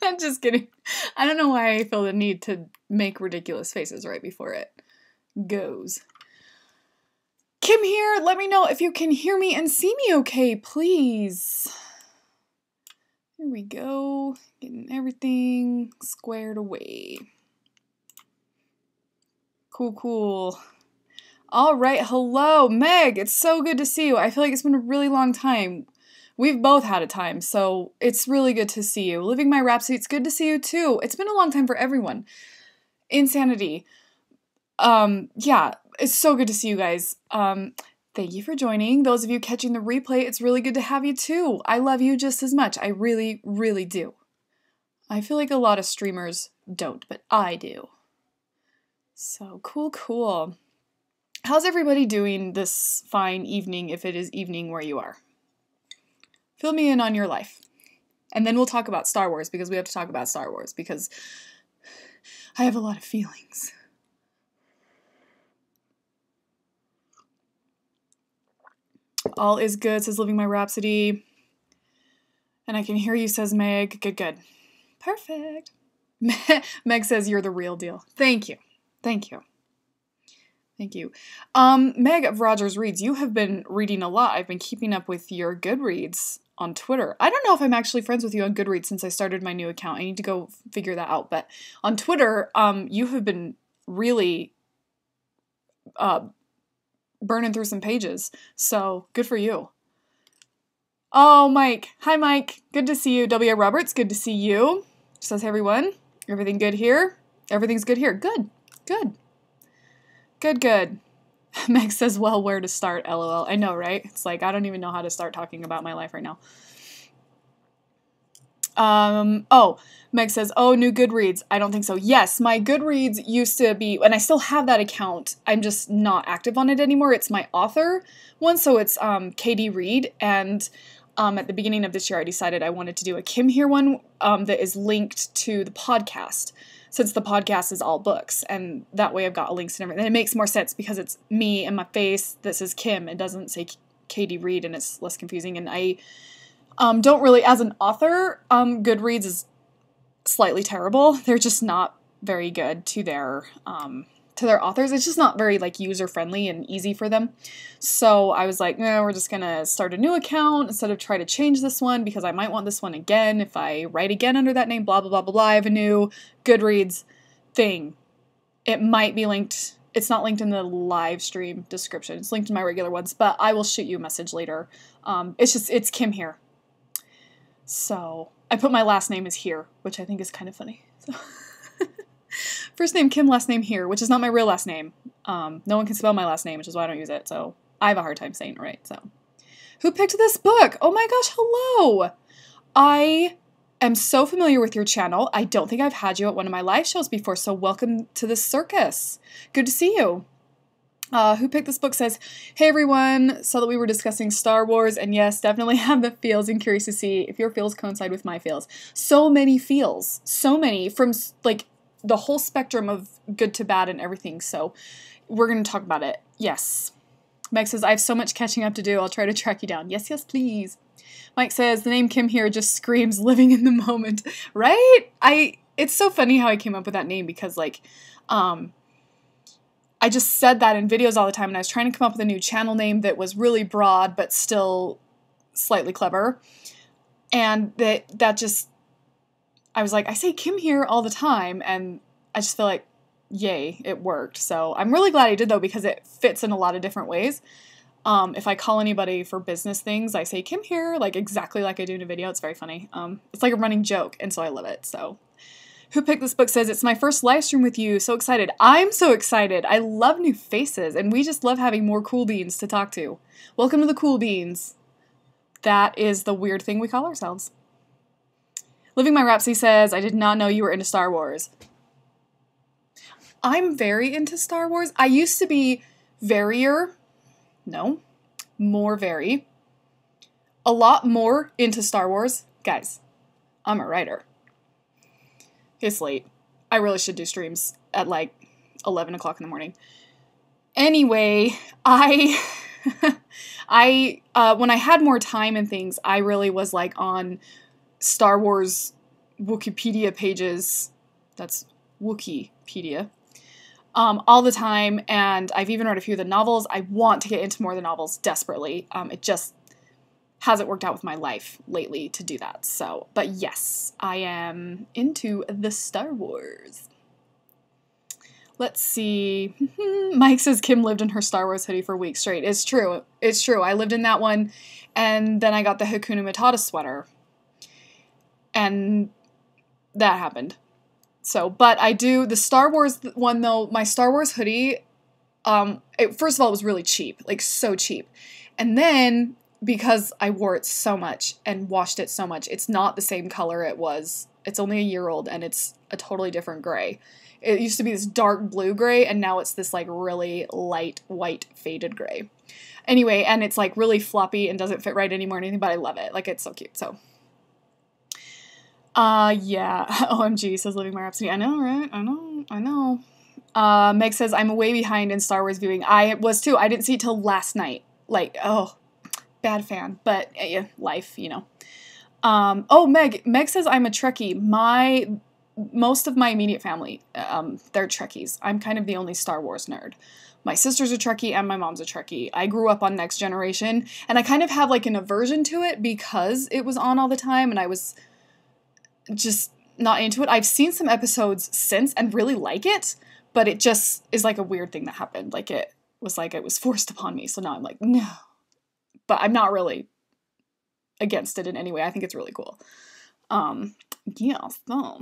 I'm just kidding. I don't know why I feel the need to make ridiculous faces right before it goes. Kim here. Let me know if you can hear me and see me okay, please. Here we go. Getting everything squared away. Cool. All right. Hello, Meg. It's so good to see you. I feel like it's been a really long time. We've both had a time, so it's really good to see you. Living my Rhapsody, it's good to see you too. It's been a long time for everyone. Insanity. Yeah, it's so good to see you guys. Thank you for joining. Those of you catching the replay, it's really good to have you too. I love you just as much. I really, really do. I feel like a lot of streamers don't, but I do. So cool. How's everybody doing this fine evening, if it is evening where you are? Fill me in on your life. And then we'll talk about Star Wars, because we have to talk about Star Wars, because I have a lot of feelings. All is good, says Living My Rhapsody. And I can hear you, says Meg. Good. Perfect. Meg says you're the real deal. Thank you. Meg of Rogers Reads, you have been reading a lot. I've been keeping up with your Goodreads on Twitter. I don't know if I'm actually friends with you on Goodreads since I started my new account. I need to go figure that out. But on Twitter, you have been really burning through some pages. So good for you. Oh, Mike. Hi, Mike. Good to see you. W.A. Roberts, good to see you. Says, hey, everyone. Everything good here? Everything's good here. Good. Meg says, well, where to start, LOL. I know, right? It's like, I don't even know how to start talking about my life right now. Meg says, oh, new Goodreads. I don't think so. Yes, my Goodreads used to be, and I still have that account. I'm just not active on it anymore. It's my author one, so it's KD Reed, and at the beginning of this year, I decided I wanted to do a Kim here one that is linked to the podcast, since the podcast is all books, and that way I've got links and everything. And it makes more sense because it's me and my face that says Kim. It doesn't say KD Reed, and it's less confusing. And I don't really, as an author, Goodreads is slightly terrible. They're just not very good to their authors. It's just not very like user friendly and easy for them. So I was like, no, we're just gonna start a new account instead of try to change this one, because I might want this one again if I write again under that name, blah, blah, blah, blah, blah. I have a new Goodreads thing. It might be linked. It's not linked in the live stream description. It's linked in my regular ones, but I will shoot you a message later. It's Kim here. So I put my last name is here, which I think is kind of funny. So first name Kim, last name here, which is not my real last name. No one can spell my last name, which is why I don't use it. So I have a hard time saying it right. So who picked this book? Oh my gosh, hello. I am so familiar with your channel. I don't think I've had you at one of my live shows before. So welcome to the circus. Good to see you. Who picked this book says, hey everyone, saw that we were discussing Star Wars, and yes, definitely have the feels and curious to see if your feels coincide with my feels. So many feels. So many, from like the whole spectrum of good to bad and everything, so we're going to talk about it. Yes. Meg says, I have so much catching up to do. I'll try to track you down. Yes, please. Mike says, the name Kim here just screams living in the moment. Right? It's so funny how I came up with that name, because like, I just said that in videos all the time, and I was trying to come up with a new channel name that was really broad, but still slightly clever. And that just, I was like, I say Kim here all the time, and I just feel like, yay, it worked. So I'm really glad I did, though, because it fits in a lot of different ways. If I call anybody for business things, I say Kim here, like exactly like I do in a video. It's very funny. It's like a running joke, and so I love it. So who picked this book says, it's my first live stream with you. So excited. I'm so excited. I love new faces, and we just love having more cool beans to talk to. Welcome to the cool beans. That is the weird thing we call ourselves. Living My Rhapsody says, I did not know you were into Star Wars. I'm very into Star Wars. I used to be more very. A lot more into Star Wars. Guys, I'm a writer. It's late. I really should do streams at like 11 o'clock in the morning. Anyway, when I had more time and things, I really was like on Star Wars Wikipedia pages, that's Wikipedia, all the time, and I've even read a few of the novels. I want to get into more of the novels desperately. It just hasn't worked out with my life lately to do that. So, but yes, I am into the Star Wars. Let's see. Mike says Kim lived in her Star Wars hoodie for weeks straight. It's true. It's true. I lived in that one, and then I got the Hakuna Matata sweater. And that happened. So, but I do, the Star Wars one though, my Star Wars hoodie, first of all, it was really cheap. Like, so cheap. And then, because I wore it so much and washed it so much, it's not the same color it was. It's only a year old, and it's a totally different gray. It used to be this dark blue gray, and now it's this, like, really light white faded gray. Anyway, and it's, like, really floppy and doesn't fit right anymore or anything, but I love it. Like, it's so cute, so. Yeah. OMG, says Living My Rhapsody. I know, right? I know. Meg says, I'm way behind in Star Wars viewing. I was too. I didn't see it till last night. Like, oh, bad fan. But, yeah, life, you know. Oh, Meg says I'm a Trekkie. Most of my immediate family, they're Trekkies. I'm kind of the only Star Wars nerd. My sister's a Trekkie and my mom's a Trekkie. I grew up on Next Generation, and I kind of have, like, an aversion to it because it was on all the time, and I was just not into it. I've seen some episodes since and really like it, but it just is like a weird thing that happened. Like, it was forced upon me, so now I'm like, no. But I'm not really against it in any way. I think it's really cool. Yeah, so.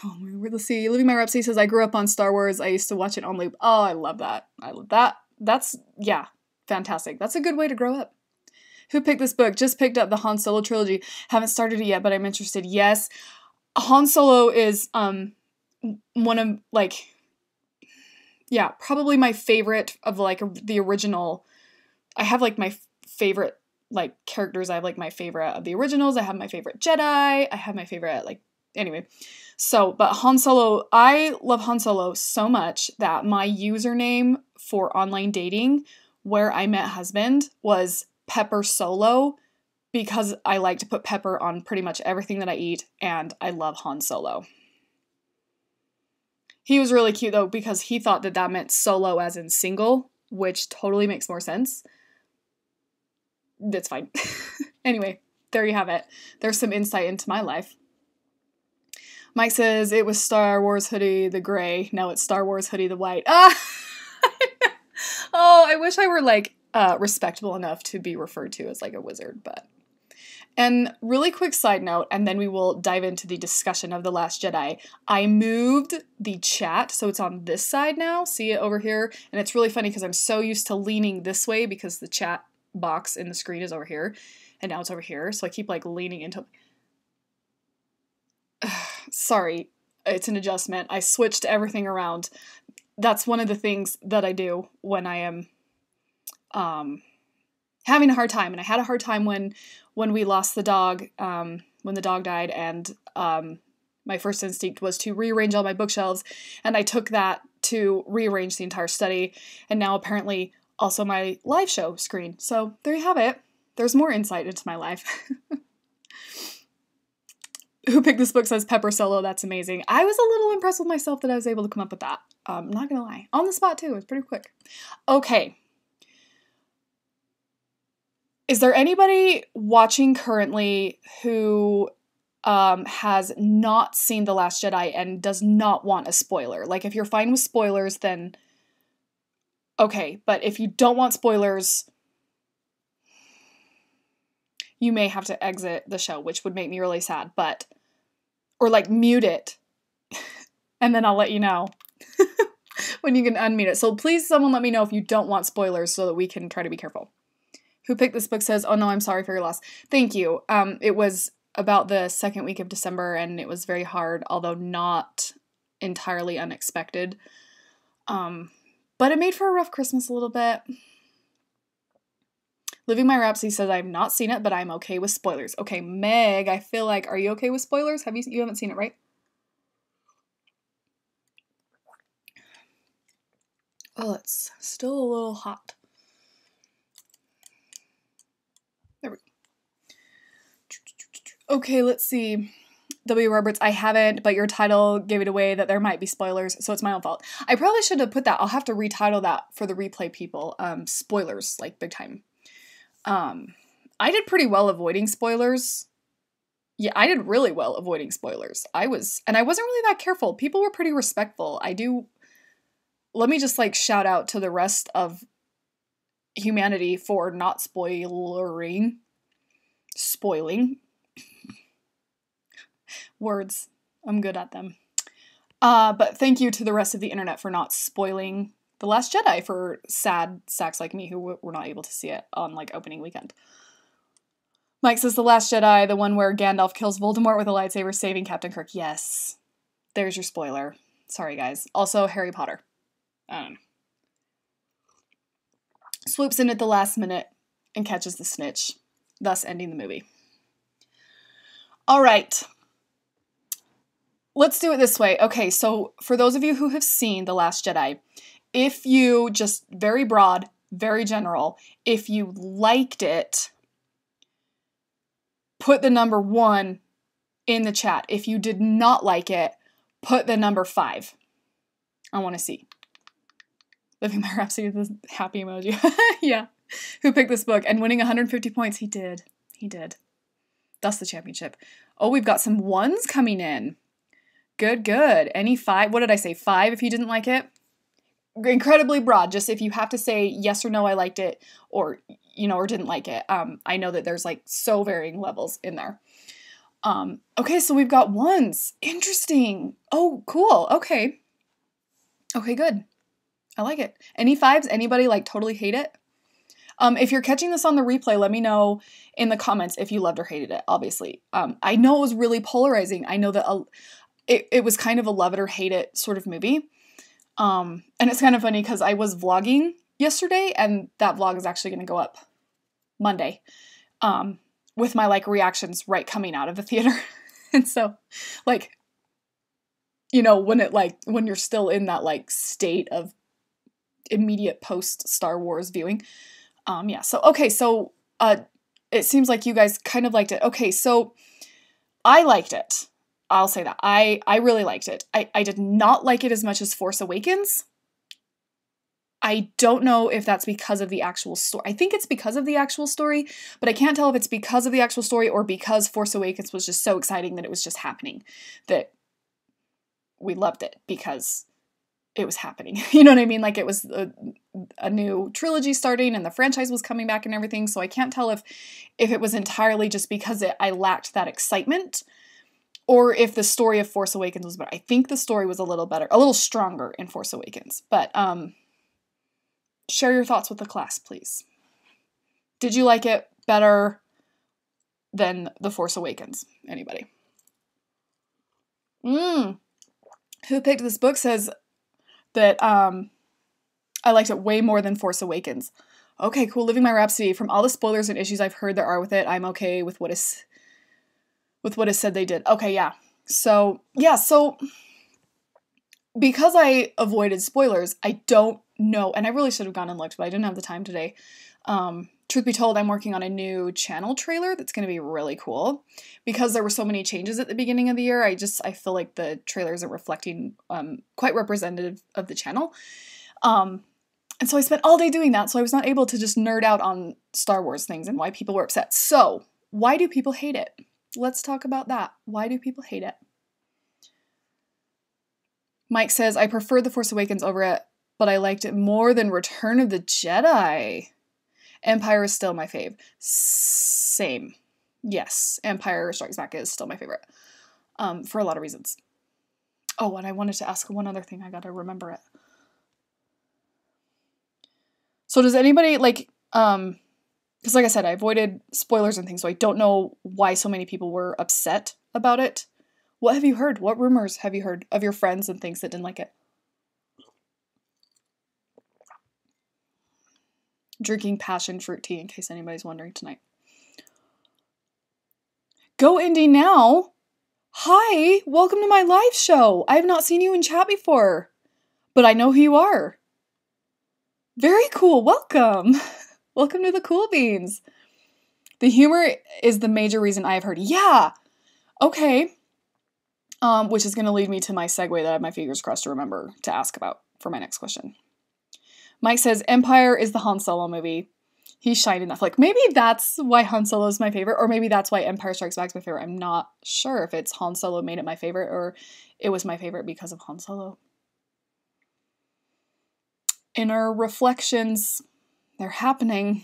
Let's see. Living My Rhapsody says, I grew up on Star Wars. I used to watch it on loop. Oh, I love that. I love that. That's, yeah, fantastic. That's a good way to grow up. Who picked this book? Just picked up the Han Solo trilogy. Haven't started it yet, but I'm interested. Yes. Han Solo is one of, like, yeah, probably my favorite of, like, the original. I have, like, my favorite, like, characters. I have, like, my favorite of the originals. I have my favorite Jedi. I have my favorite, like, anyway. So, but Han Solo, I love Han Solo so much that my username for online dating, where I met husband, was Pepper Solo, because I like to put pepper on pretty much everything that I eat, and I love Han Solo. He was really cute, though, because he thought that that meant solo as in single, which totally makes more sense. That's fine. Anyway, there you have it. There's some insight into my life. Mike says, it was Star Wars hoodie, the gray. Now it's Star Wars hoodie, the white. Ah! Oh, I wish I were, like, respectable enough to be referred to as, like, a wizard, but. And really quick side note, and then we will dive into the discussion of The Last Jedi. I moved the chat, so it's on this side now. See it over here? And it's really funny because I'm so used to leaning this way because the chat box in the screen is over here, and now it's over here, so I keep, like, leaning into. Sorry, it's an adjustment. I switched everything around. That's one of the things that I do when I am having a hard time. And I had a hard time when we lost the dog, when the dog died, and my first instinct was to rearrange all my bookshelves, and I took that to rearrange the entire study, and now apparently also my live show screen. So there you have it. There's more insight into my life. Who picked this book says Pepper Solo. That's amazing. I was a little impressed with myself that I was able to come up with that. I'm not gonna lie. On the spot too. It's pretty quick. Okay. Is there anybody watching currently who has not seen The Last Jedi and does not want a spoiler? Like, if you're fine with spoilers, then okay. But if you don't want spoilers, you may have to exit the show, which would make me really sad. But, or like mute it, and then I'll let you know when you can unmute it. So please, someone let me know if you don't want spoilers so that we can try to be careful. Who picked this book says, oh no, I'm sorry for your loss. Thank you. It was about the second week of December, and it was very hard, although not entirely unexpected. But it made for a rough Christmas a little bit. Living My Rhapsody says, I've not seen it, but I'm okay with spoilers. Okay, Meg, I feel like, are you okay with spoilers? You haven't seen it, right? Oh, it's still a little hot. There we go. Okay, let's see. W. Roberts, I haven't, but your title gave it away that there might be spoilers, so it's my own fault. I probably should have put that. I'll have to retitle that for the replay people. Spoilers, like big time. I did pretty well avoiding spoilers. Yeah, I did really well avoiding spoilers. I wasn't really that careful. People were pretty respectful. Let me just like shout out to the rest of humanity for not spoiling words. I'm good at them. But thank you to the rest of the internet for not spoiling The Last Jedi for sad sacks like me who were not able to see it on like opening weekend. Mike says The Last Jedi, the one where Gandalf kills Voldemort with a lightsaber, saving Captain Kirk. Yes. There's your spoiler. Sorry, guys. Also, Harry Potter. I don't know. Swoops in at the last minute and catches the snitch, thus ending the movie. All right. Let's do it this way. Okay, so for those of you who have seen The Last Jedi, if you, just very broad, very general, if you liked it, put the number 1 in the chat. If you did not like it, put the number 5. I want to see. Living my Rhapsody with the happy emoji. Yeah. Who picked this book and winning 150 points? He did. He did. That's the championship. Oh, we've got some 1s coming in. Good, good. Any 5? What did I say? 5 if you didn't like it? Incredibly broad. Just if you have to say yes or no, I liked it, or, or didn't like it. I know that there's like so varying levels in there. Okay, so we've got 1s. Interesting. Oh, cool. Okay. Okay, good. I like it. Any 5s? Anybody like totally hate it? If you're catching this on the replay, let me know in the comments if you loved or hated it, obviously. I know it was really polarizing. I know that it was kind of a love it or hate it sort of movie. And it's kind of funny because I was vlogging yesterday, and that vlog is actually going to go up Monday, with my like reactions right coming out of the theater. And so like, when you're still in that like state of immediate post Star Wars viewing. Yeah. So, okay. So, it seems like you guys kind of liked it. Okay. So I liked it. I'll say that. I really liked it. I did not like it as much as Force Awakens. I don't know if that's because of the actual story. I think it's because of the actual story, but I can't tell if it's because of the actual story or because Force Awakens was just so exciting that it was just happening, that we loved it because it was happening. You know what I mean? Like it was a new trilogy starting and the franchise was coming back and everything. So I can't tell if it was entirely just because I lacked that excitement, or if the story of Force Awakens was better. I think the story was a little better, a little stronger in Force Awakens. But share your thoughts with the class, please. Did you like it better than The Force Awakens? Anybody? Who picked this book says that I liked it way more than Force Awakens. Okay, cool. Living my Rhapsody. From all the spoilers and issues I've heard there are with it, I'm okay with what is said they did. Okay, yeah. So because I avoided spoilers, I don't know, and I really should have gone and looked, but I didn't have the time today. Truth be told, I'm working on a new channel trailer that's going to be really cool. Because there were so many changes at the beginning of the year, I feel like the trailers are reflecting quite representative of the channel. And so I spent all day doing that, so I was not able to just nerd out on Star Wars things and why people were upset. So, why do people hate it? Let's talk about that. Why do people hate it? Mike says, I prefer The Force Awakens over it, but I liked it more than Return of the Jedi. Empire is still my fave. Same. Yes, Empire Strikes Back is still my favorite. For a lot of reasons. Oh, and I wanted to ask one other thing. I gotta remember it. So does anybody, like, because like I said, I avoided spoilers and things, so I don't know why so many people were upset about it. What have you heard? What rumors have you heard of your friends and things that didn't like it? Drinking passion fruit tea, in case anybody's wondering tonight. Go Indie now! Hi! Welcome to my live show! I have not seen you in chat before, but I know who you are. Very cool, welcome! Welcome to the Cool Beans. The humor is the major reason I have heard. Yeah. Okay. Which is going to lead me to my segue that I have my fingers crossed to remember to ask about for my next question. Mike says, Empire is the Han Solo movie. He's shined enough. Like, maybe that's why Han Solo is my favorite, or maybe that's why Empire Strikes Back is my favorite. I'm not sure if it's Han Solo made it my favorite, or it was my favorite because of Han Solo. Inner reflections, they're happening.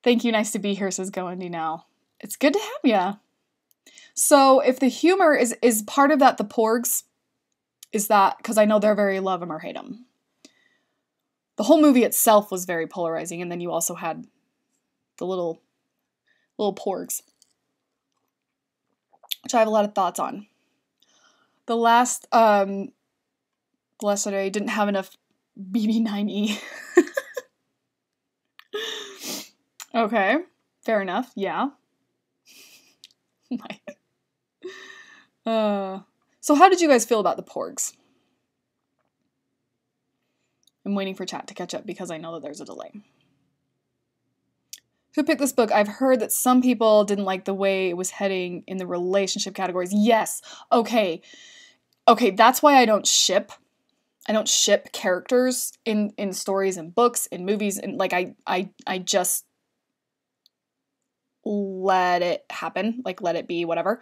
Thank you, nice to be here, says Go Indy Now. It's good to have ya. So if the humor is part of that, the porgs, is that, because I know they're very love him or hate him. The whole movie itself was very polarizing, and then you also had the little porgs, which I have a lot of thoughts on. The Last Jedi didn't have enough BB-9E. Okay, fair enough, yeah. Mike. So how did you guys feel about the porgs? I'm waiting for chat to catch up because I know that there's a delay. Who picked this book? I've heard that some people didn't like the way it was heading in the relationship categories. Yes. Okay, that's why I don't ship. I don't ship characters in stories and books, in movies, and like I just let it happen, like let it be, whatever.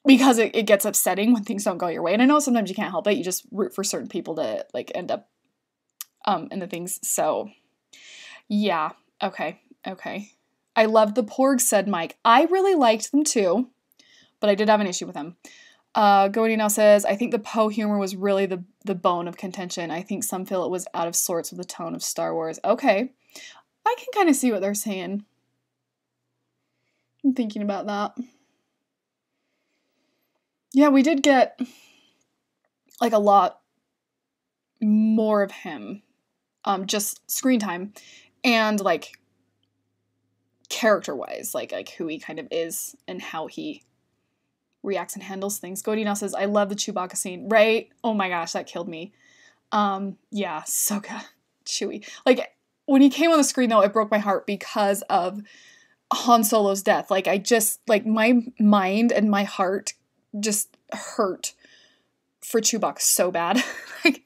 Because it gets upsetting when things don't go your way. And I know sometimes you can't help it. You just root for certain people to like end up in the things. So yeah. Okay. I loved the porgs, said Mike. I really liked them too, but I did have an issue with them. Goody now says, I think the Poe humor was really the bone of contention. I think some feel it was out of sorts with the tone of Star Wars. Okay. I can kind of see what they're saying. I'm thinking about that. Yeah, we did get like a lot more of him. Just screen time and like character-wise, like who he kind of is and how he reacts and handles things. Goody now says, I love the Chewbacca scene, right? Oh my gosh, that killed me. Yeah, so good. Chewie. Like, when he came on the screen, though, it broke my heart because of Han Solo's death. Like, I just, like, my mind and my heart just hurt for Chewbacca so bad. Like,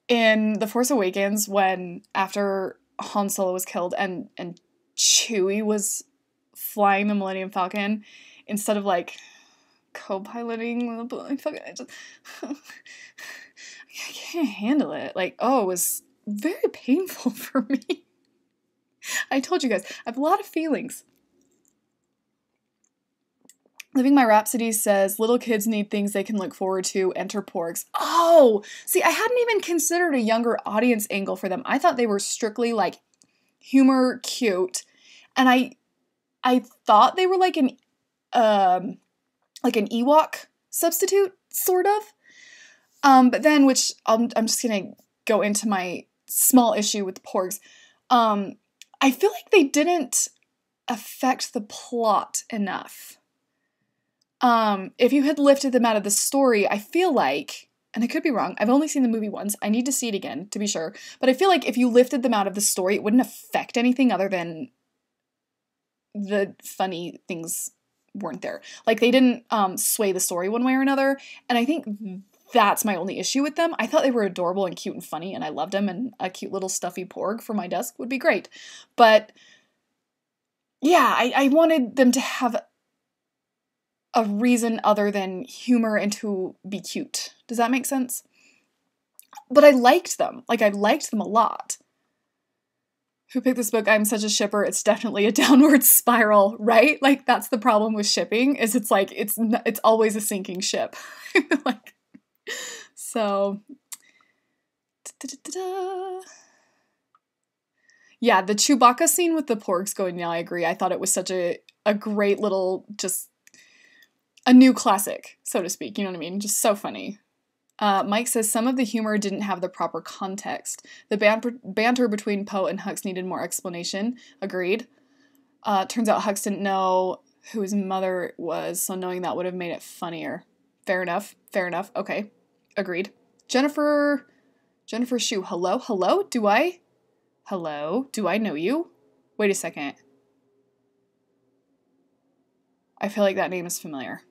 in The Force Awakens, when, after Han Solo was killed and Chewie was flying the Millennium Falcon, instead of, like, co-piloting the Millennium Falcon, I can't handle it. Like, oh, it was very painful for me. I told you guys, I have a lot of feelings. Living My Rhapsody says, little kids need things they can look forward to. Enter porgs. Oh, see, I hadn't even considered a younger audience angle for them. I thought they were strictly, like, humor, cute. And I thought they were like an Ewok substitute, sort of. But then, which I'm just gonna go into my small issue with the porgs. I feel like they didn't affect the plot enough. If you had lifted them out of the story, I feel like, and I could be wrong, I've only seen the movie once, I need to see it again to be sure, but I feel like if you lifted them out of the story, it wouldn't affect anything other than the funny things weren't there. Like, they didn't sway the story one way or another, and I think that's my only issue with them. I thought they were adorable and cute and funny, and I loved them, and a cute little stuffy porg for my desk would be great. But yeah, I wanted them to have a reason other than humor and to be cute. Does that make sense? But I liked them. Like, I liked them a lot. Who picked this book? I'm such a shipper. It's definitely a downward spiral, right? Like, that's the problem with shipping, is it's like, it's always a sinking ship. Like, so, yeah, the Chewbacca scene with the porgs going, yeah, I agree. I thought it was such a great little, just a new classic, so to speak. You know what I mean? Just so funny. Mike says, some of the humor didn't have the proper context. The banter between Poe and Hux needed more explanation. Agreed. Turns out Hux didn't know who his mother was, so knowing that would have made it funnier. Fair enough. Okay. Agreed. Jennifer Jennifer Shu, hello? Hello? Do I know you? Wait a second. I feel like that name is familiar.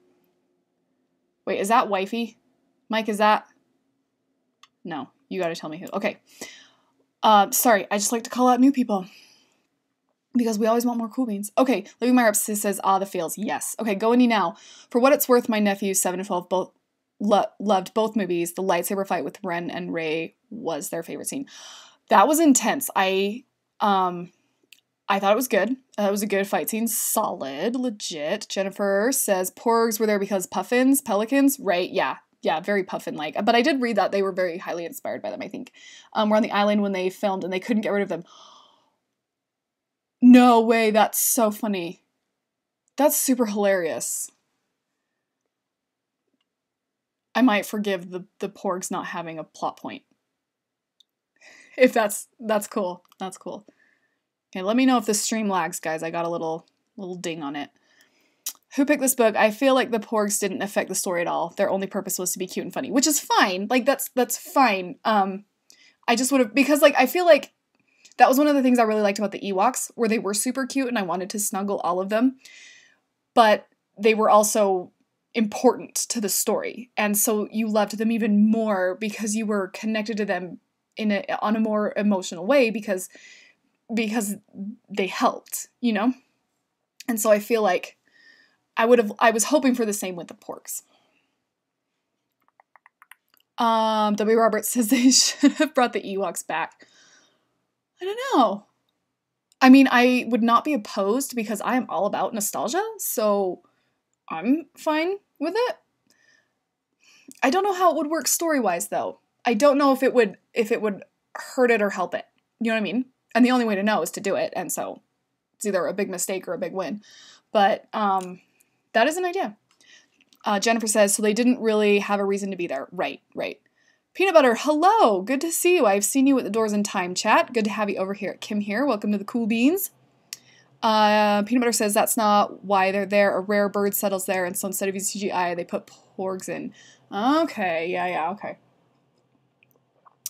Wait, is that wifey? Mike, is that? No, you gotta tell me who. Okay. Sorry, I just like to call out new people. Because we always want more cool beans. Okay, Living My Reps says, the feels. Yes. Okay, go Indy now. For what it's worth, my nephews, 7 and 12, both loved both movies. The lightsaber fight with Ren and Rey was their favorite scene. That was intense. I thought it was good. It was a good fight scene. Solid. Legit. Jennifer says, porgs were there because puffins, pelicans, right? Yeah. Yeah, very puffin-like. But I did read that they were very highly inspired by them, I think. We're on the island when they filmed and they couldn't get rid of them. No way, that's so funny. That's super hilarious. I might forgive the porgs not having a plot point. If that's cool. That's cool. Okay, let me know if the stream lags, guys. I got a little ding on it. Who picked this book? I feel like the porgs didn't affect the story at all. Their only purpose was to be cute and funny, which is fine. Like, that's fine. I just would have, because, like, I feel like that was one of the things I really liked about the Ewoks, where they were super cute and I wanted to snuggle all of them. But they were also important to the story. And so you loved them even more because you were connected to them on a more emotional way because they helped, you know? And so I feel like I was hoping for the same with the porgs. W. Roberts says they should have brought the Ewoks back. I don't know. I mean, I would not be opposed because I am all about nostalgia, so I'm fine with it. I don't know how it would work story-wise, though. I don't know if it would hurt it or help it. You know what I mean? And the only way to know is to do it, and so it's either a big mistake or a big win. But that is an idea. Jennifer says, so they didn't really have a reason to be there. Right. Peanut Butter, hello! Good to see you. I've seen you at the Doors in Time chat. Good to have you over here. Kim here. Welcome to the Cool Beans. Peanut Butter says that's not why they're there. A rare bird settles there, and so instead of using CGI, they put porgs in. Okay, yeah, okay.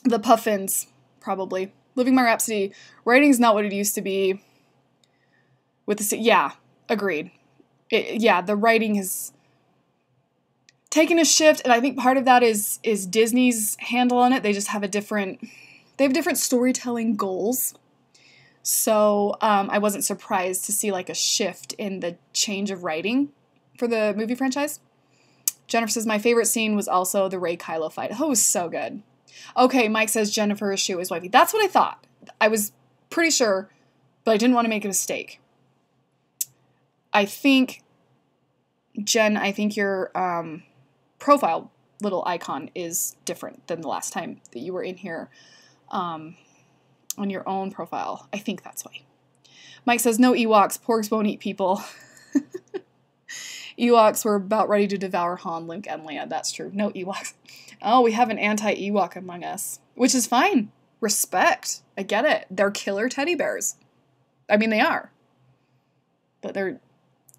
The puffins, probably. Living My Rhapsody. Writing's not what it used to be. Yeah, agreed. The writing has taken a shift, and I think part of that is Disney's handle on it. They just have different storytelling goals. So I wasn't surprised to see like a shift in the change of writing for the movie franchise. Jennifer says, my favorite scene was also the Rey Kylo fight. Oh, it was so good. Okay, Mike says Jennifer Shu is wifey. That's what I thought. I was pretty sure, but I didn't want to make a mistake. I think, Jen, your profile little icon is different than the last time that you were in here on your own profile. I think that's why. Mike says, no Ewoks. Porgs won't eat people. Ewoks were about ready to devour Han, Luke, and Leia. That's true. No Ewoks. Oh, we have an anti-Ewok among us, which is fine. Respect. I get it. They're killer teddy bears. I mean, they are. But they're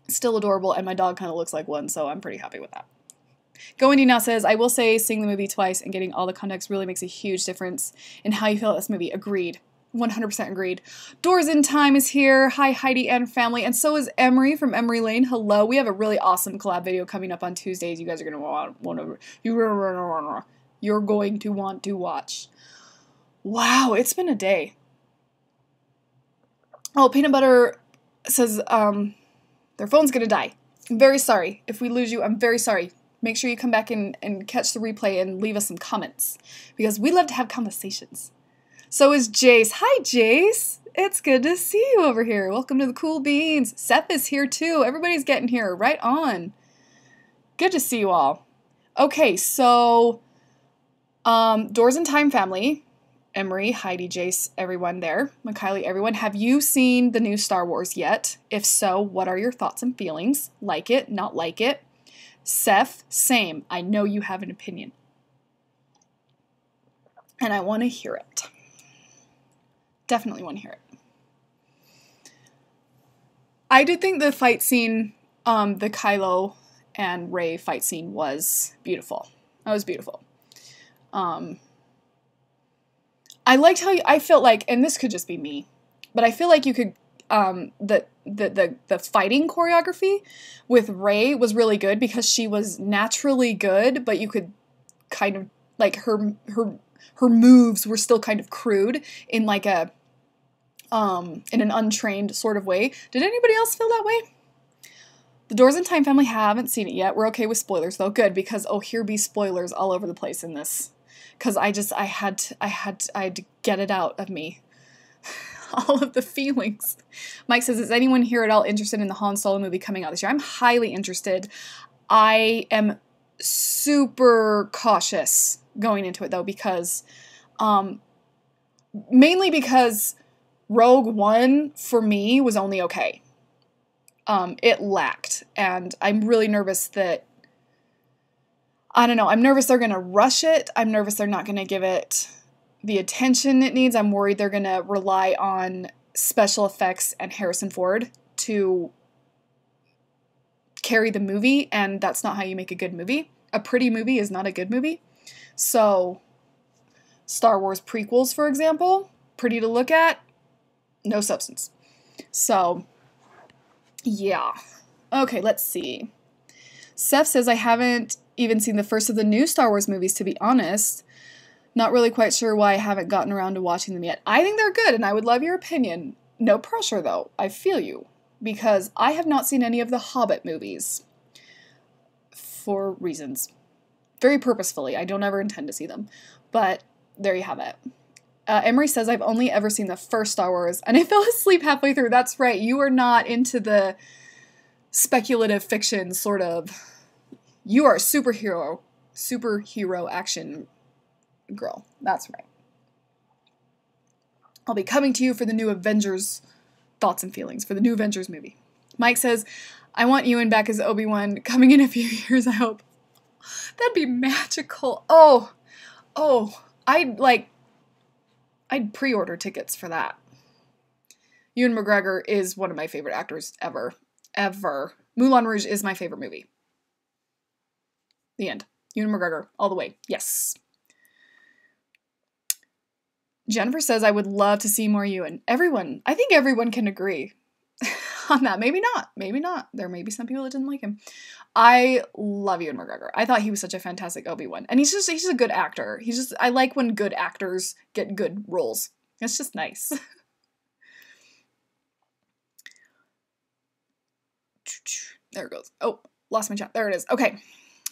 still adorable, and my dog kind of looks like one, so I'm pretty happy with that. Go Indy now says, I will say seeing the movie twice and getting all the context really makes a huge difference in how you feel about this movie. Agreed. 100% agreed. Doors in Time is here. Hi, Heidi and family. And so is Emery from Emery Lane. Hello. We have a really awesome collab video coming up on Tuesdays. You guys are going to you're going to want to watch. Wow, it's been a day. Oh, Peanut Butter says their phone's going to die. I'm very sorry. If we lose you, I'm very sorry. Make sure you come back and catch the replay and leave us some comments, because we love to have conversations. So is Jace. Hi, Jace. It's good to see you over here. Welcome to the Cool Beans. Seth is here too. Everybody's getting here. Right on. Good to see you all. Okay, so Doors in Time family. Emery, Heidi, Jace, everyone there. Mikaylee, everyone. Have you seen the new Star Wars yet? If so, what are your thoughts and feelings? Like it, not like it? Seth, same. I know you have an opinion. And I want to hear it. Definitely want to hear it. I did think the fight scene, the Kylo and Rey fight scene was beautiful. That was beautiful. I liked how I felt like, and this could just be me, but I feel like you could, the fighting choreography with Rey was really good because she was naturally good, but you could kind of, like, her moves were still kind of crude in like a, in an untrained sort of way. Did anybody else feel that way? The Doors in Time family haven't seen it yet. We're okay with spoilers though. Good, because here be spoilers all over the place in this. Because I had to get it out of me. All of the feelings. Mike says, is anyone here at all interested in the Han Solo movie coming out this year? I'm highly interested. I am super cautious going into it though, because mainly because Rogue One for me was only okay. It lacked, and I'm really nervous that, I don't know, I'm nervous they're gonna rush it. I'm nervous they're not gonna give it the attention it needs. I'm worried they're gonna rely on special effects and Harrison Ford to carry the movie, and that's not how you make a good movie. A pretty movie is not a good movie. So, Star Wars prequels, for example, pretty to look at, no substance. So, yeah. Okay, let's see. Seth says, I haven't even seen the first of the new Star Wars movies, to be honest. Not really quite sure why I haven't gotten around to watching them yet. I think they're good, and I would love your opinion. No pressure, though. I feel you. Because I have not seen any of the Hobbit movies. For reasons. Very purposefully. I don't ever intend to see them. But there you have it. Emery says, I've only ever seen the first Star Wars, and I fell asleep halfway through. That's right. You are not into the speculative fiction sort of. You are a superhero action girl. That's right. I'll be coming to you for the new Avengers thoughts and feelings, for the new Avengers movie. Mike says, I want Ewan back as Obi-Wan coming in a few years, I hope. That'd be magical. I'd pre-order tickets for that. Ewan McGregor is one of my favorite actors ever. Ever. Moulin Rouge is my favorite movie. The end. Ewan McGregor, all the way. Yes. Jennifer says, I would love to see more Ewan. I think everyone can agree on that. Maybe not. Maybe not. There may be some people that didn't like him. I love Ewan McGregor. I thought he was such a fantastic Obi-Wan. And he's a good actor. I like when good actors get good roles. It's just nice. There it goes. Oh, lost my chat. There it is. Okay.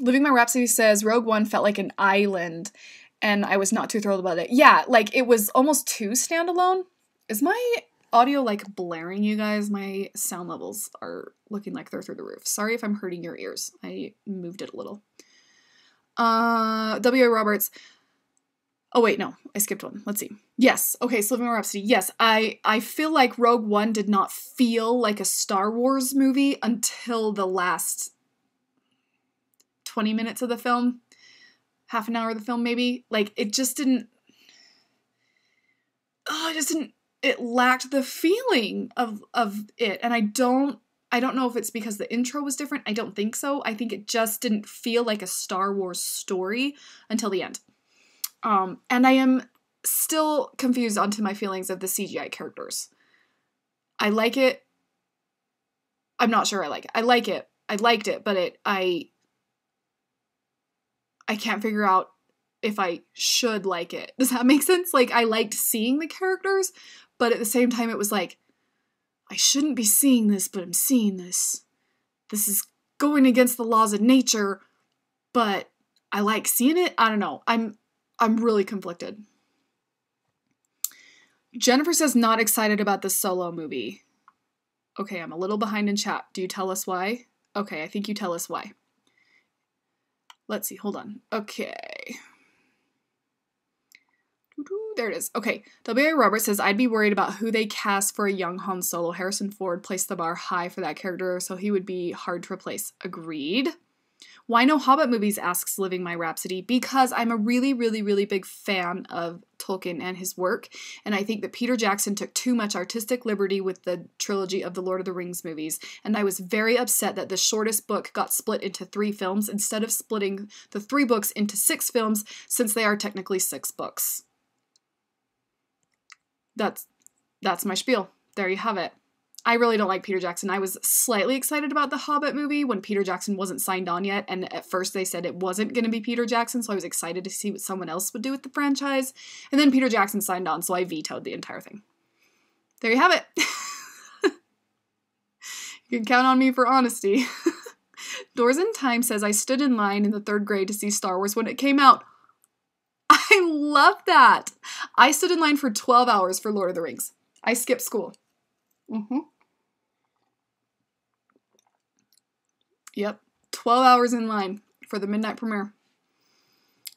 Living My Rhapsody says, Rogue One felt like an island, and I was not too thrilled about it. Yeah, like, it was almost too standalone. Is my audio, like, blaring, you guys? My sound levels are looking like they're through the roof. Sorry if I'm hurting your ears. I moved it a little. W.A. Roberts. Oh, wait, no. I skipped one. Let's see. Yes. Okay, so Living My Rhapsody. Yes, I feel like Rogue One did not feel like a Star Wars movie until the last 20 minutes of the film. Half an hour of the film, maybe. Like, it just didn't... It lacked the feeling of it. And I don't know if it's because the intro was different. I don't think so. I think it just didn't feel like a Star Wars story until the end. And I am still confused onto my feelings of the CGI characters. I like it. I'm not sure I like it. I like it. I liked it, but I can't figure out if I should like it. Does that make sense? Like, I liked seeing the characters, but at the same time it was like, I shouldn't be seeing this, but I'm seeing this. This is going against the laws of nature, but I like seeing it. I don't know. I'm really conflicted. Jennifer says not excited about the Solo movie. Okay, I'm a little behind in chat. Do you tell us why? Okay, I think you tell us why. Let's see, hold on. Okay. There it is. Okay, W.A. Roberts says, I'd be worried about who they cast for a young Han Solo. Harrison Ford placed the bar high for that character, so he would be hard to replace. Agreed. Why no Hobbit movies, asks Living My Rhapsody. Because I'm a really, really, really big fan of Tolkien and his work, and I think that Peter Jackson took too much artistic liberty with the trilogy of the Lord of the Rings movies, and I was very upset that the shortest book got split into 3 films instead of splitting the 3 books into 6 films, since they are technically 6 books. that's my spiel. There you have it. I really don't like Peter Jackson. I was slightly excited about the Hobbit movie when Peter Jackson wasn't signed on yet, and at first they said it wasn't going to be Peter Jackson, so I was excited to see what someone else would do with the franchise, and then Peter Jackson signed on, so I vetoed the entire thing. There you have it. You can count on me for honesty. Doors in Time says, I stood in line in the 3rd grade to see Star Wars when it came out. I love that. I stood in line for 12 hours for Lord of the Rings. I skipped school. Yep. 12 hours in line for the midnight premiere.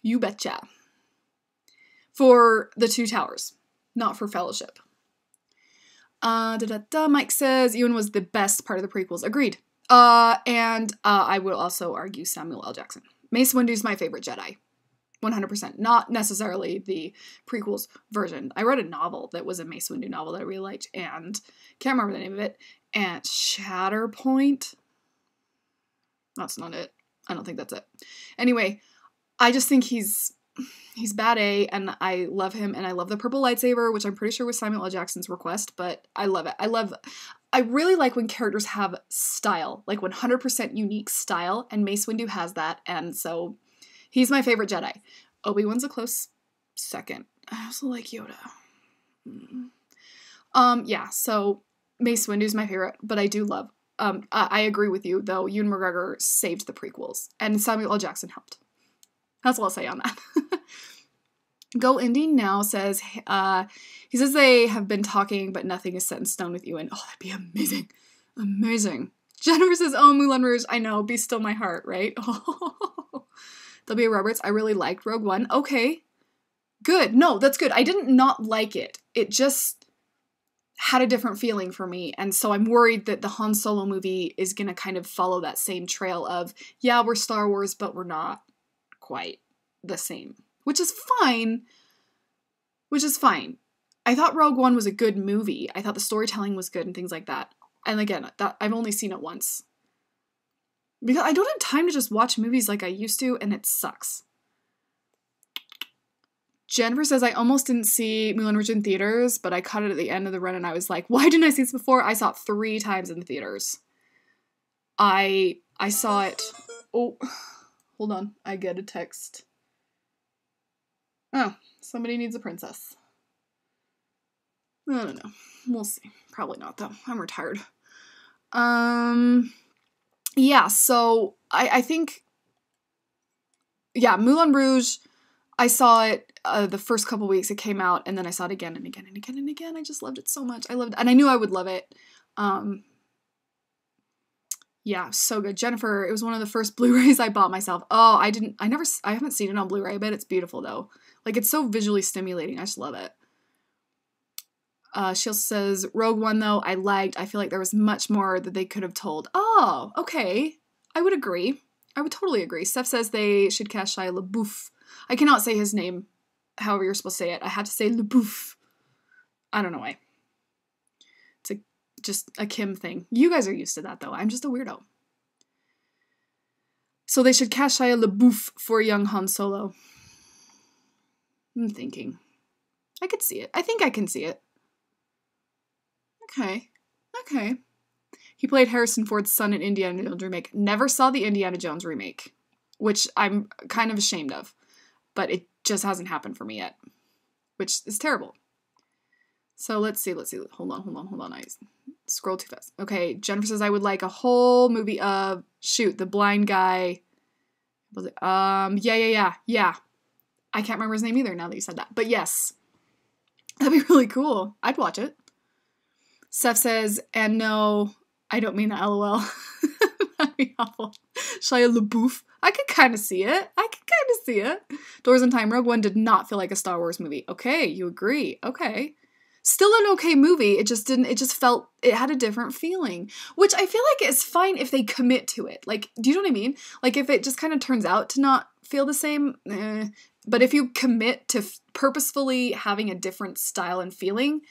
You betcha. For the Two Towers, not for Fellowship. Mike says, Ewan was the best part of the prequels. Agreed. And I will also argue Samuel L. Jackson. Mace Windu's my favorite Jedi. 100%. Not necessarily the prequels version. I read a novel that was a Mace Windu novel that I really liked, and can't remember the name of it. And Shatterpoint? That's not it. I don't think that's it. Anyway, I just think he's bad A, and I love him, and I love the purple lightsaber, which I'm pretty sure was Samuel L. Jackson's request, but I love it. I really like when characters have style, like 100% unique style, and Mace Windu has that, and so he's my favorite Jedi. Obi-Wan's a close second. I also like Yoda. Yeah, so Mace Windu's my favorite, but I do love, I agree with you, though, Ewan McGregor saved the prequels, and Samuel L. Jackson helped. That's all I'll say on that. Go Indie Now says, he says they have been talking, but nothing is set in stone with Ewan. Oh, that'd be amazing. Amazing. Jennifer says, oh, Moulin Rouge. I know, be still my heart, right? Oh. W. Roberts, I really liked Rogue One. Okay. Good. No, that's good. I didn't not like it. It just had a different feeling for me. And so I'm worried that the Han Solo movie is going to kind of follow that same trail of, yeah, we're Star Wars, but we're not quite the same. Which is fine. I thought Rogue One was a good movie. I thought the storytelling was good and things like that. And again, that I've only seen it once. Because I don't have time to just watch movies like I used to, and it sucks. Jennifer says, I almost didn't see Moulin Rouge in theaters, but I caught it at the end of the run, and I was like, why didn't I see this before? I saw it 3 times in the theaters. I saw it... Oh, hold on. I get a text. Oh, somebody needs a princess. I don't know. We'll see. Probably not, though. I'm retired. Yeah, so I think, yeah, Moulin Rouge, I saw it the first couple weeks it came out, and then I saw it again and again and again and again. I just loved it so much. And I knew I would love it. Yeah, so good. Jennifer, it was one of the first Blu-rays I bought myself. Oh, I haven't seen it on Blu-ray. I bet it's beautiful, though. Like, it's so visually stimulating. I just love it. She also says, Rogue One, though, I liked. I feel like there was much more that they could have told. Oh, okay. I would agree. I would totally agree. Steph says they should cast Shia LaBeouf. I cannot say his name however you're supposed to say it. I had to say LaBeouf. I don't know why. It's just a Kim thing. You guys are used to that, though. I'm just a weirdo. So they should cast Shia LaBeouf for young Han Solo. I'm thinking. I could see it. I think I can see it. Okay. He played Harrison Ford's son in Indiana Jones remake. Never saw the Indiana Jones remake, which I'm kind of ashamed of, but it just hasn't happened for me yet, which is terrible. So let's see. Hold on. I scroll too fast. Okay, Jennifer says I would like a whole movie of, the blind guy. Was it? Yeah. I can't remember his name either now that you said that, but yes. That'd be really cool. I'd watch it. Seth says, and no, I don't mean that, LOL. That'd be awful. Shia LaBeouf. I could kind of see it. Doors in Time. Rogue One did not feel like a Star Wars movie. Okay, you agree. Okay. Still an okay movie. It just felt, it had a different feeling. Which I feel like is fine if they commit to it. Like, do you know what I mean? Like, if it just kind of turns out to not feel the same, But if you commit to purposefully having a different style and feeling,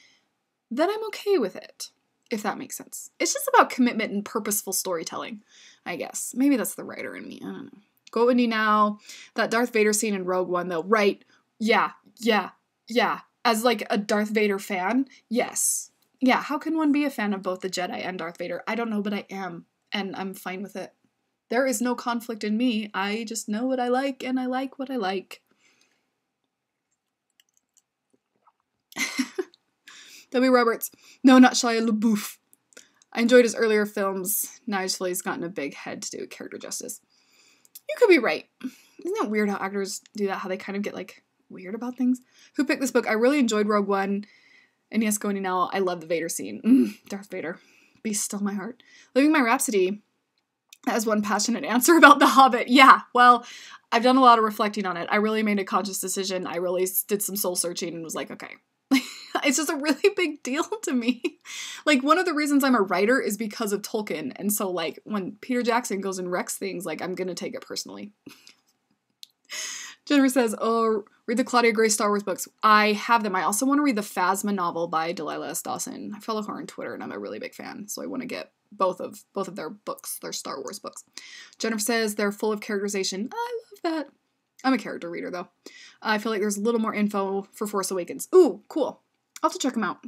then I'm okay with it, if that makes sense. It's just about commitment and purposeful storytelling, I guess. Maybe that's the writer in me. I don't know. Go Indie Now. That Darth Vader scene in Rogue One, though. Right. Yeah. as like a Darth Vader fan, yes. Yeah, how can one be a fan of both the Jedi and Darth Vader? I don't know, but I am, and I'm fine with it. There is no conflict in me. I just know what I like, and I like what I like. W. Roberts. No, not Shia LaBeouf. I enjoyed his earlier films. Now I just feel he's gotten a big head to do character justice. You could be right. Isn't that weird how actors do that? How they kind of get, like, weird about things? Who picked this book? I really enjoyed Rogue One. And yes, going now, I love the Vader scene. Darth Vader. Be still my heart. Living My Rhapsody. That was one passionate answer about The Hobbit. Yeah, well, I've done a lot of reflecting on it. I really made a conscious decision. I really did some soul searching and was like, okay. It's just a really big deal to me. Like, one of the reasons I'm a writer is because of Tolkien. And so, like, when Peter Jackson goes and wrecks things, like, I'm gonna take it personally. Jennifer says, oh, read the Claudia Gray Star Wars books. I have them. I also want to read the Phasma novel by Delilah S. Dawson. I follow her on Twitter, and I'm a really big fan. So I want to get both of their books, their Star Wars books. Jennifer says they're full of characterization. I love that. I'm a character reader, though. I feel like there's a little more info for Force Awakens. Ooh, cool. I'll have to check them out.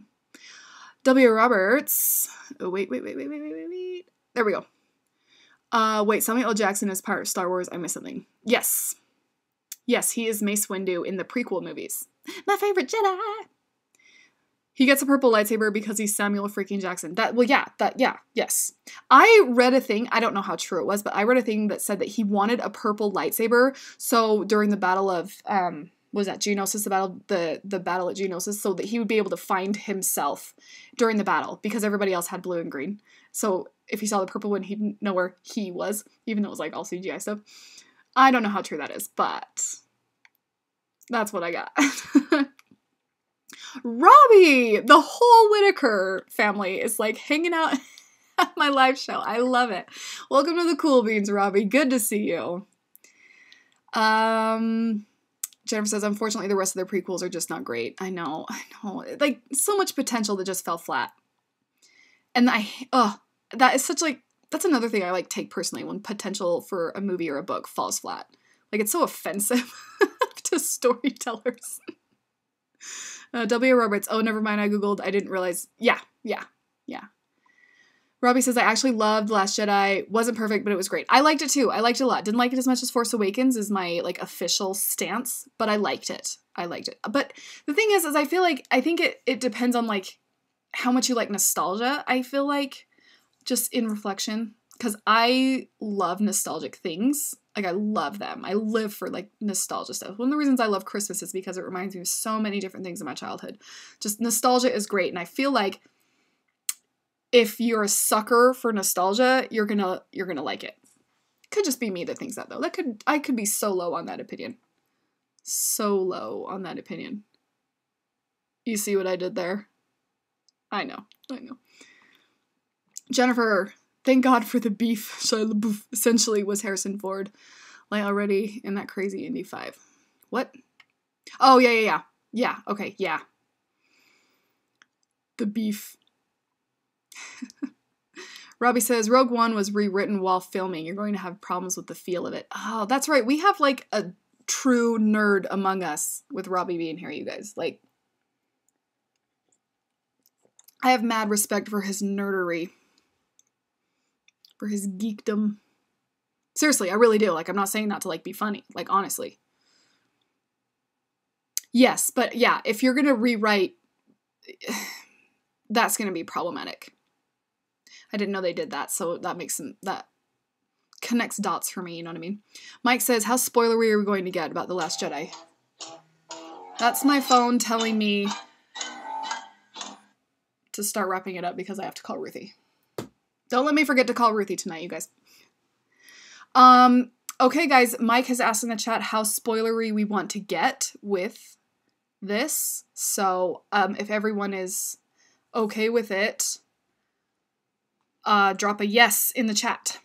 W. Roberts. Oh, wait. There we go. Wait, Samuel L. Jackson is part of Star Wars. I missed something. Yes. Yes, he is Mace Windu in the prequel movies. My favorite Jedi! He gets a purple lightsaber because he's Samuel freaking Jackson. Yes. I read a thing, I don't know how true it was, but I read a thing that said that he wanted a purple lightsaber, so during the battle of, was that Geonosis, the battle at Geonosis, so that he would be able to find himself during the battle, because everybody else had blue and green. So if he saw the purple one, he'd know where he was, even though it was like all CGI stuff. I don't know how true that is, but that's what I got. Robbie! The whole Whitaker family is like hanging out at my live show. I love it. Welcome to the Cool Beans, Robbie. Good to see you. Jennifer says, unfortunately, the rest of their prequels are just not great. I know. Like, so much potential that just fell flat. And that is such like, that's another thing I like take personally when potential for a movie or a book falls flat. Like, it's so offensive to storytellers. W. Roberts, oh, never mind, I googled, I didn't realize. Yeah. Robbie says, I actually loved Last Jedi. Wasn't perfect, but it was great. I liked it too. I liked it a lot. Didn't like it as much as Force Awakens is my, like, official stance, but I liked it. But the thing is I think it depends on, like, how much you like nostalgia, I feel like, just in reflection. Because I love nostalgic things. Like, I love them. I live for, like, nostalgia stuff. One of the reasons I love Christmas is because it reminds me of so many different things in my childhood. Just nostalgia is great. And I feel like if you're a sucker for nostalgia, you're gonna like it. Could just be me that thinks that, though. I could be so low on that opinion. So low on that opinion. You see what I did there? I know. Jennifer, thank God for the beef. Shia LaBeouf essentially was Harrison Ford. Like, already in that crazy Indy 5. What? Oh, yeah. Yeah, okay, yeah. The beef. Robbie says, Rogue One was rewritten while filming. You're going to have problems with the feel of it. Oh, that's right. We have, like, a true nerd among us with Robbie being here, you guys. Like, I have mad respect for his nerdery. For his geekdom. Seriously, I really do. Like, I'm not saying that to, like, be funny. Like, honestly. Yes, but yeah, if you're gonna rewrite, that's gonna be problematic. I didn't know they did that, so that connects dots for me, you know what I mean? Mike says, how spoilery are we going to get about The Last Jedi? That's my phone telling me to start wrapping it up because I have to call Ruthie. Don't let me forget to call Ruthie tonight, you guys. Okay, guys, Mike has asked in the chat how spoilery we want to get with this. So, if everyone is okay with it, drop a yes in the chat.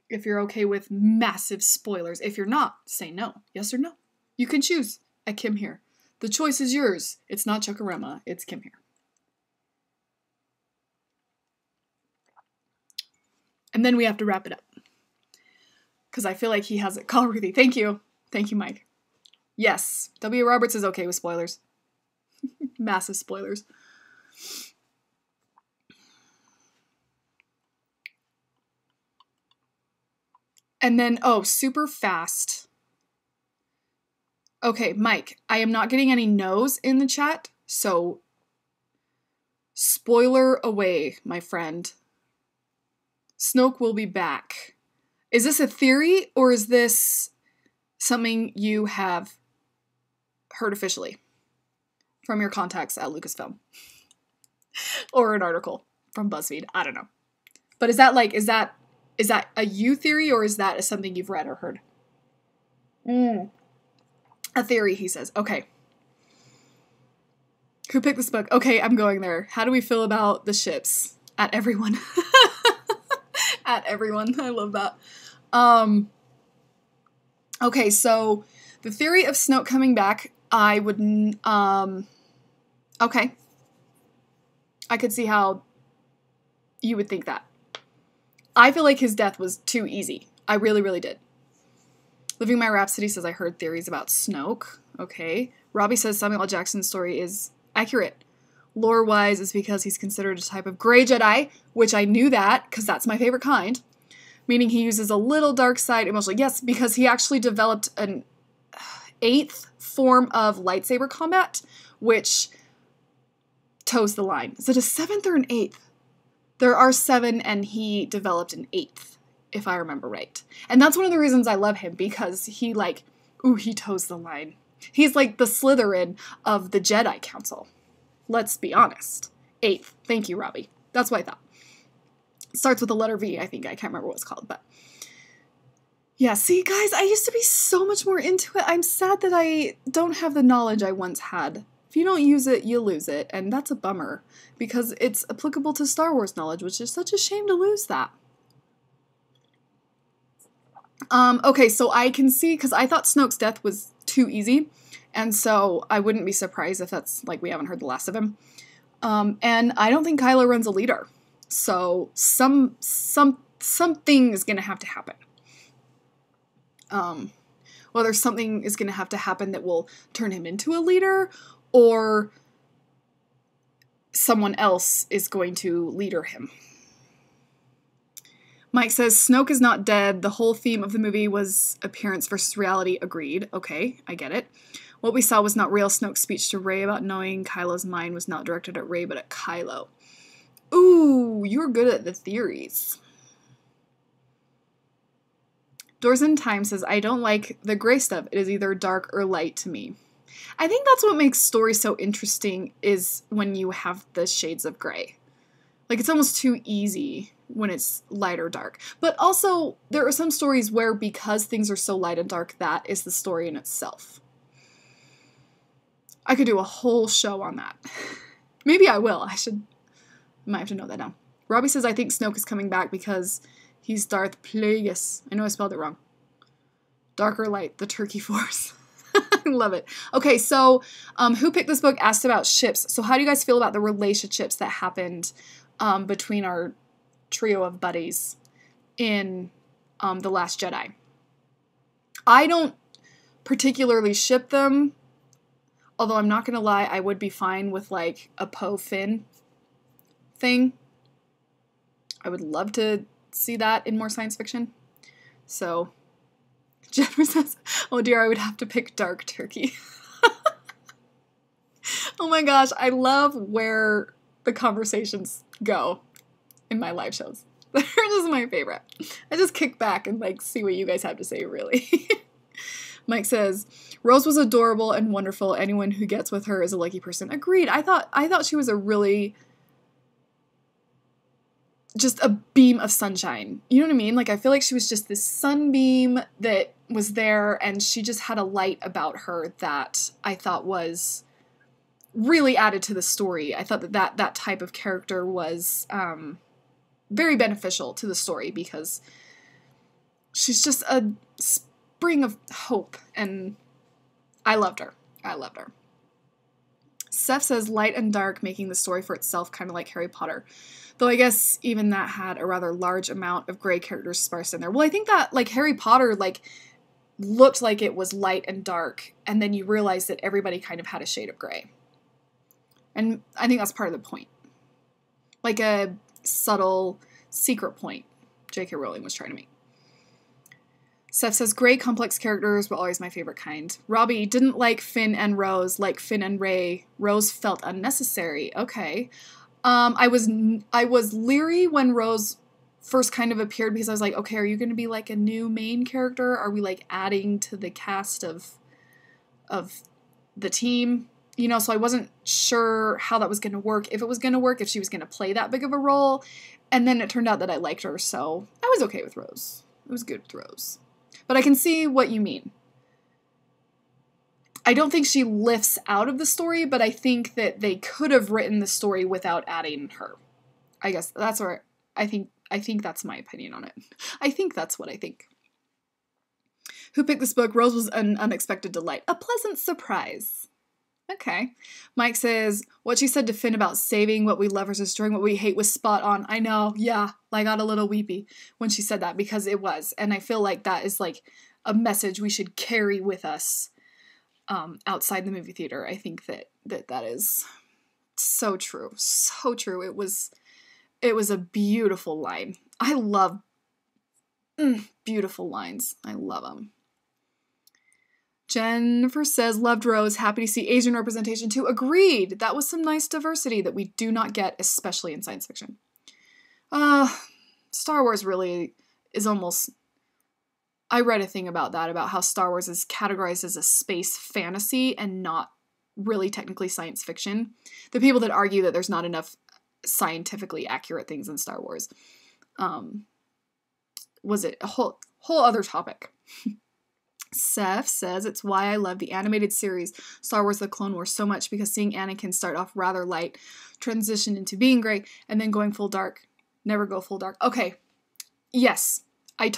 If you're okay with massive spoilers. If you're not, say no. Yes or no. You can choose at Kim here. The choice is yours. It's not Chuckarama, it's Kim here. And then we have to wrap it up. Because I feel like he has it. Call Ruthie. Thank you. Thank you, Mike. Yes. W. Roberts is okay with spoilers. Massive spoilers. And then, oh, super fast. Okay, Mike, I am not getting any no's in the chat, so spoiler away, my friend. Snoke will be back. Is this a theory, or is this something you have heard officially from your contacts at Lucasfilm? Or an article from BuzzFeed? I don't know. But is that a you theory, or is that something you've read or heard? A theory, he says. Okay. Who picked this book? Okay, I'm going there. How do we feel about the ships? At everyone. At everyone. I love that. Okay, so the theory of Snoke coming back, I would, okay. I could see how you would think that. I feel like his death was too easy. I really, really did. Living My Rhapsody says, I heard theories about Snoke. Okay. Robbie says Samuel L. Jackson's story is accurate. Lore-wise is because he's considered a type of gray Jedi, which I knew that, because that's my favorite kind. Meaning he uses a little dark side emotionally. Yes, because he actually developed an 8th form of lightsaber combat, which toes the line. Is it a 7th or an 8th? There are 7, and he developed an 8th, if I remember right. And that's one of the reasons I love him, because he, like, ooh, he toes the line. He's like the Slytherin of the Jedi Council. Let's be honest. 8th. Thank you, Robbie. That's what I thought. Starts with the letter V, I think. I can't remember what it's called, but... yeah, see, guys, I used to be so much more into it. I'm sad that I don't have the knowledge I once had. If you don't use it, you lose it, and that's a bummer, because it's applicable to Star Wars knowledge, which is such a shame to lose that. Okay, so I can see, because I thought Snoke's death was too easy, and so I wouldn't be surprised if that's, like, we haven't heard the last of him. And I don't think Kylo Ren's a leader, so something is gonna have to happen. Whether something is gonna have to happen that will turn him into a leader, or someone else is going to leader him. Mike says, Snoke is not dead. The whole theme of the movie was appearance versus reality. Agreed. Okay, I get it. What we saw was not real. Snoke's speech to Rey about knowing Kylo's mind was not directed at Rey, but at Kylo. Ooh, you're good at the theories. Doors in Time says, I don't like the gray stuff. It is either dark or light to me. I think that's what makes stories so interesting, is when you have the shades of gray. Like, it's almost too easy when it's light or dark. But also, there are some stories where, because things are so light and dark, that is the story in itself. I could do a whole show on that. Maybe I will. I might have to note that down. Robbie says, I think Snoke is coming back because he's Darth Plagueis. I know I spelled it wrong. Dark or light, the Turkey Force. I love it. Okay, so who picked this book asked about ships. So how do you guys feel about the relationships that happened between our trio of buddies in The Last Jedi? I don't particularly ship them, although I'm not going to lie, I would be fine with, like, a Poe Finn thing. I would love to see that in more science fiction. So, Jennifer says, oh dear, I would have to pick Dark Turkey. Oh my gosh, I love where the conversations go in my live shows. This is my favorite. I just kick back and, like, see what you guys have to say, really. Mike says, Rose was adorable and wonderful. Anyone who gets with her is a lucky person. Agreed. I thought she was a really, just a beam of sunshine. You know what I mean? Like, I feel like she was just this sunbeam that was there, and she just had a light about her that I thought was really added to the story. I thought that type of character was very beneficial to the story, because she's just a spring of hope, and I loved her. I loved her. Seth says light and dark, making the story for itself, kind of like Harry Potter. Though I guess even that had a rather large amount of gray characters sparse in there. Well, I think that, like, Harry Potter, like, looked like it was light and dark, and then you realize that everybody kind of had a shade of gray. And I think that's part of the point. Like a subtle secret point J.K. Rowling was trying to make. Seth says, great complex characters, but always my favorite kind. Robbie didn't like Finn and Rose, like Finn and Rey. Rose felt unnecessary. Okay. I was leery when Rose first kind of appeared because I was like, okay, are you going to be like a new main character? Are we like adding to the cast of the team? You know, so I wasn't sure how that was going to work, if it was going to work, if she was going to play that big of a role. And then it turned out that I liked her, so I was okay with Rose. It was good with Rose. But I can see what you mean. I don't think she lifts out of the story, but I think that they could have written the story without adding her. I guess that's where I think that's my opinion on it. I think that's what I think. Who picked this book? Rose was an unexpected delight. A pleasant surprise. Okay. Mike says, what she said to Finn about saving what we love versus destroying what we hate was spot on. I know, yeah. I got a little weepy when she said that because it was. And I feel like that is like a message we should carry with us outside the movie theater. I think that is so true. So true. It was a beautiful line. I love beautiful lines. I love them. Jennifer says, loved Rose, happy to see Asian representation too. Agreed. That was some nice diversity that we do not get, especially in science fiction. Star Wars really is almost... I read a thing about that, about how Star Wars is categorized as a space fantasy and not really technically science fiction. The people that argue that there's not enough scientifically accurate things in Star Wars. Was it a whole other topic? Seth says, it's why I love the animated series Star Wars The Clone Wars so much, because seeing Anakin start off rather light, transition into being gray, and then going full dark. Never go full dark. Okay. Yes. I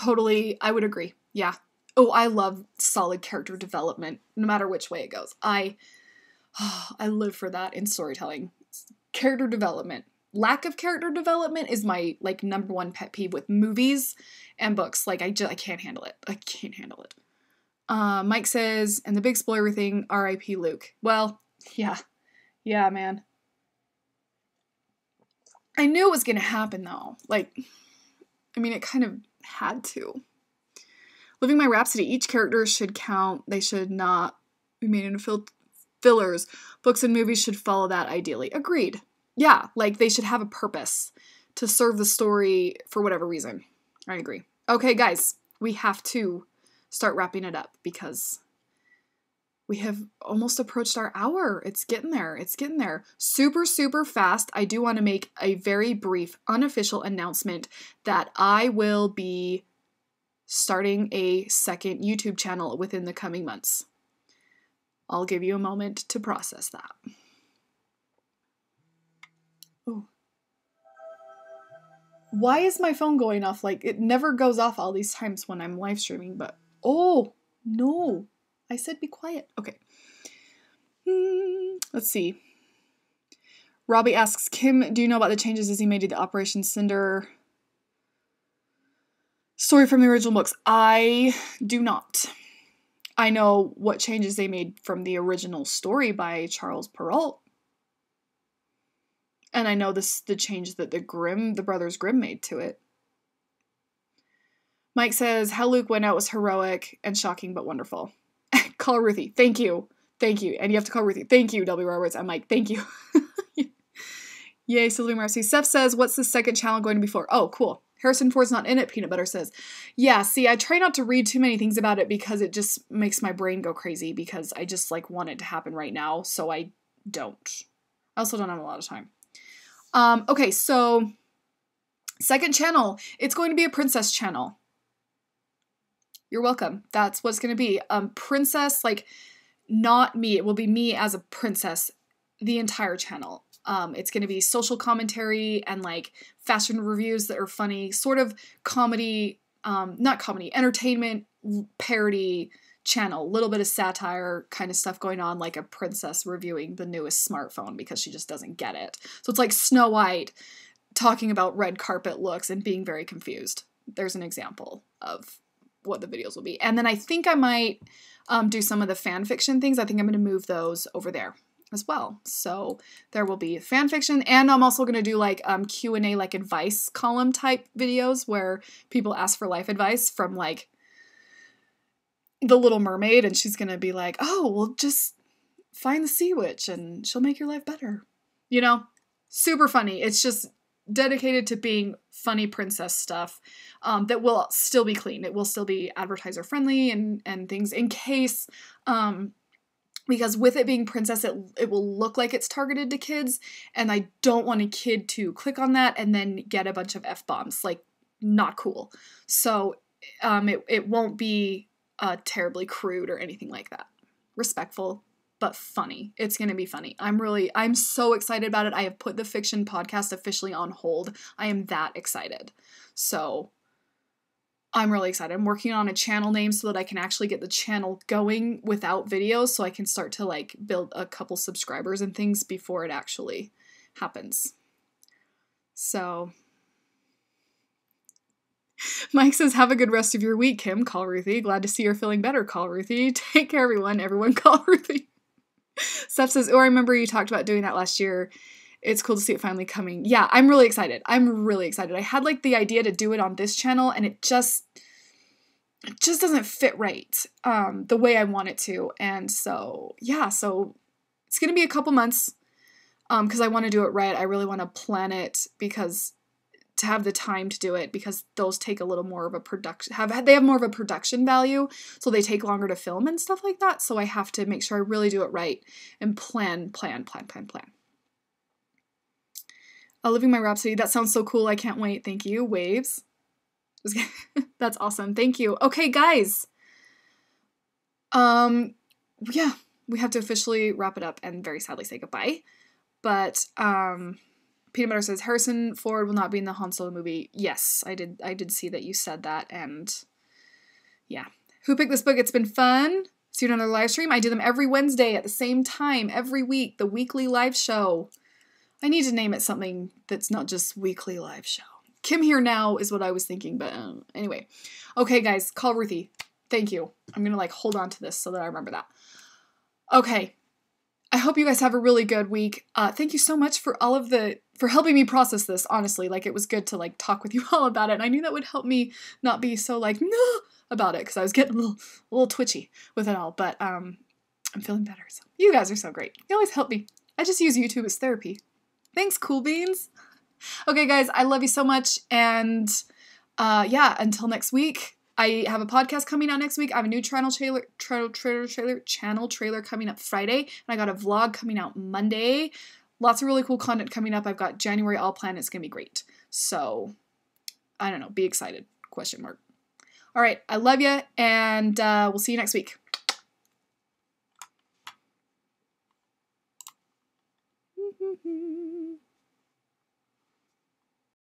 would agree. Yeah. Oh, I love solid character development, no matter which way it goes. I live for that in storytelling. Character development. Lack of character development is my, like, number one pet peeve with movies and books. Like, I can't handle it. I can't handle it. Mike says, and the big spoiler thing, R.I.P. Luke. Well, yeah. Yeah, man. I knew it was going to happen, though. Like, I mean, it kind of had to. Living My Rhapsody, each character should count. They should not be made into fillers. Books and movies should follow that ideally. Agreed. Yeah, like, they should have a purpose to serve the story for whatever reason. I agree. Okay, guys, we have to start wrapping it up because we have almost approached our hour. It's getting there. It's getting there. Super, super fast. I do want to make a very brief, unofficial announcement that I will be starting a second YouTube channel within the coming months. I'll give you a moment to process that. Oh. Why is my phone going off? Like, it never goes off all these times when I'm live streaming, but... Oh, no. I said be quiet. Okay. Let's see. Robbie asks, Kim, do you know about the changes Disney made to the Operation Cinder story from the original books? I do not. I know what changes they made from the original story by Charles Perrault. And I know the change that the brothers Grimm made to it. Mike says, how Luke went out was heroic and shocking but wonderful. Call Ruthie. Thank you. Thank you. And you have to call Ruthie. Thank you, W. Roberts. I'm Mike. Thank you. Yay, Sylvia Marcy. Seth says, what's the second channel going to be for? Oh, cool. Harrison Ford's not in it, Peanut Butter says. Yeah, see, I try not to read too many things about it because it just makes my brain go crazy because I just, like, want it to happen right now, so I don't. I also don't have a lot of time. Okay, so second channel. It's going to be a princess channel. You're welcome. That's what it's going to be. Princess, like, not me. It will be me as a princess, the entire channel. It's going to be social commentary and, like, fashion reviews that are funny, sort of comedy, not comedy, entertainment, parody channel. A little bit of satire kind of stuff going on, like a princess reviewing the newest smartphone because she just doesn't get it. So it's like Snow White talking about red carpet looks and being very confused. There's an example of what the videos will be. And then I think I might do some of the fan fiction things. I think I'm going to move those over there. as well. So there will be fan fiction, and I'm also going to do like Q&A, like advice column type videos where people ask for life advice from like The Little Mermaid, and she's going to be like, oh, well, just find the sea witch and she'll make your life better. You know, super funny. It's just dedicated to being funny princess stuff that will still be clean. It will still be advertiser friendly and things in case, because with it being princess, it will look like it's targeted to kids, and I don't want a kid to click on that and then get a bunch of F-bombs. Like, not cool. So it won't be terribly crude or anything like that. Respectful, but funny. It's going to be funny. I'm so excited about it. I have put the fiction podcast officially on hold. I am that excited. So I'm really excited. I'm working on a channel name so that I can actually get the channel going without videos, so I can start to like build a couple subscribers and things before it actually happens. So Mike says, have a good rest of your week, Kim. Call Ruthie. Glad to see you're feeling better. Call Ruthie. Take care, everyone. Everyone call Ruthie. Steph says, oh, I remember you talked about doing that last year. It's cool to see it finally coming. Yeah, I'm really excited. I had like the idea to do it on this channel, and it just doesn't fit right the way I want it to. And so, yeah, so it's going to be a couple months because I want to do it right. I really want to plan it to have the time to do it, because those take a little more of a production, they have more of a production value, so they take longer to film and stuff like that. So I have to make sure I really do it right and plan. Living My Rhapsody, that sounds so cool. I can't wait. Thank you. Waves. That's awesome. Thank you. Okay, guys. Yeah, we have to officially wrap it up and very sadly say goodbye. But Peanut Butter says, Harrison Ford will not be in the Han Solo movie. Yes, I did see that you said that, and yeah. Who picked this book? It's been fun. See you on another live stream. I do them every Wednesday at the same time, every week, the weekly live show. I need to name it something that's not just weekly live show. Kim Here Now is what I was thinking, but anyway. Okay, guys, call Ruthie. Thank you. I'm gonna like hold on to this so that I remember that. Okay. I hope you guys have a really good week. Thank you so much for for helping me process this, honestly. Like, it was good to like talk with you all about it, and I knew that would help me not be so like, no, about it, because I was getting a little twitchy with it all, but I'm feeling better. So you guys are so great. You always help me. I just use YouTube as therapy. Thanks, Cool Beans. Okay, guys, I love you so much, and yeah, until next week. I have a podcast coming out next week. I have a new channel trailer coming up Friday, and I got a vlog coming out Monday. Lots of really cool content coming up. I've got January all planned. It's gonna be great. So, I don't know. Be excited? ? All right, I love you, and we'll see you next week.